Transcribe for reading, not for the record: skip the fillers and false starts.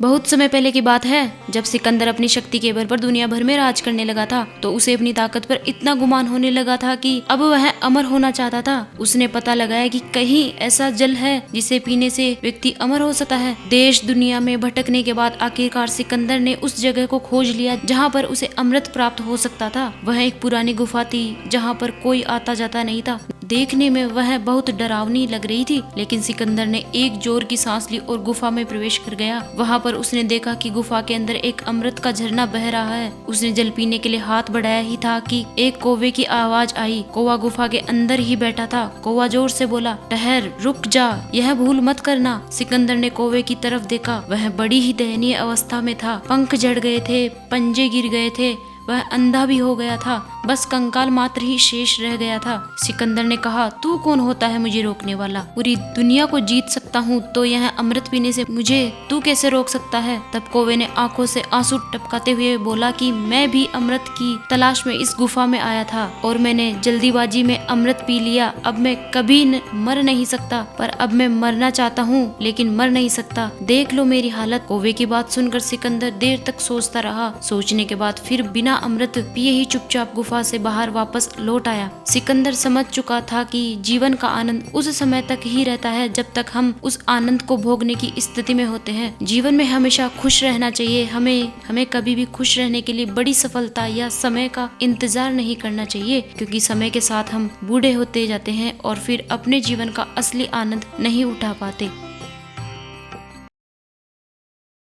बहुत समय पहले की बात है, जब सिकंदर अपनी शक्ति के बल पर दुनिया भर में राज करने लगा था, तो उसे अपनी ताकत पर इतना गुमान होने लगा था कि अब वह अमर होना चाहता था। उसने पता लगाया कि कहीं ऐसा जल है जिसे पीने से व्यक्ति अमर हो सकता है। देश दुनिया में भटकने के बाद आखिरकार सिकंदर ने उस जगह को खोज लिया जहाँ पर उसे अमृत प्राप्त हो सकता था। वह एक पुरानी गुफा थी जहाँ पर कोई आता जाता नहीं था। देखने में वह बहुत डरावनी लग रही थी, लेकिन सिकंदर ने एक जोर की सांस ली और गुफा में प्रवेश कर गया। वहाँ पर उसने देखा कि गुफा के अंदर एक अमृत का झरना बह रहा है। उसने जल पीने के लिए हाथ बढ़ाया ही था कि एक कौवे की आवाज आई। कौवा गुफा के अंदर ही बैठा था। कौवा जोर से बोला, ठहर, रुक जा, यह भूल मत करना। सिकंदर ने कौवे की तरफ देखा। वह बड़ी ही दयनीय अवस्था में था। पंख झड़ गए थे, पंजे गिर गए थे, वह अंधा भी हो गया था। बस कंकाल मात्र ही शेष रह गया था। सिकंदर ने कहा, तू कौन होता है मुझे रोकने वाला? पूरी दुनिया को जीत सकता हूँ तो यह अमृत पीने से मुझे तू कैसे रोक सकता है? तब कौवे ने आंखों से आंसू टपकाते हुए बोला कि मैं भी अमृत की तलाश में इस गुफा में आया था और मैंने जल्दीबाजी में अमृत पी लिया। अब मैं कभी मर नहीं सकता, पर अब मैं मरना चाहता हूँ लेकिन मर नहीं सकता। देख लो मेरी हालत। कौवे की बात सुनकर सिकंदर देर तक सोचता रहा। सोचने के बाद फिर बिना अमृत पिए ही चुपचाप गुफा से बाहर वापस लौट आया। सिकंदर समझ चुका था कि जीवन का आनंद उस समय तक ही रहता है जब तक हम उस आनंद को भोगने की स्थिति में होते हैं। जीवन में हमेशा खुश रहना चाहिए। हमें कभी भी खुश रहने के लिए बड़ी सफलता या समय का इंतजार नहीं करना चाहिए, क्योंकि समय के साथ हम बूढ़े होते जाते हैं और फिर अपने जीवन का असली आनंद नहीं उठा पाते।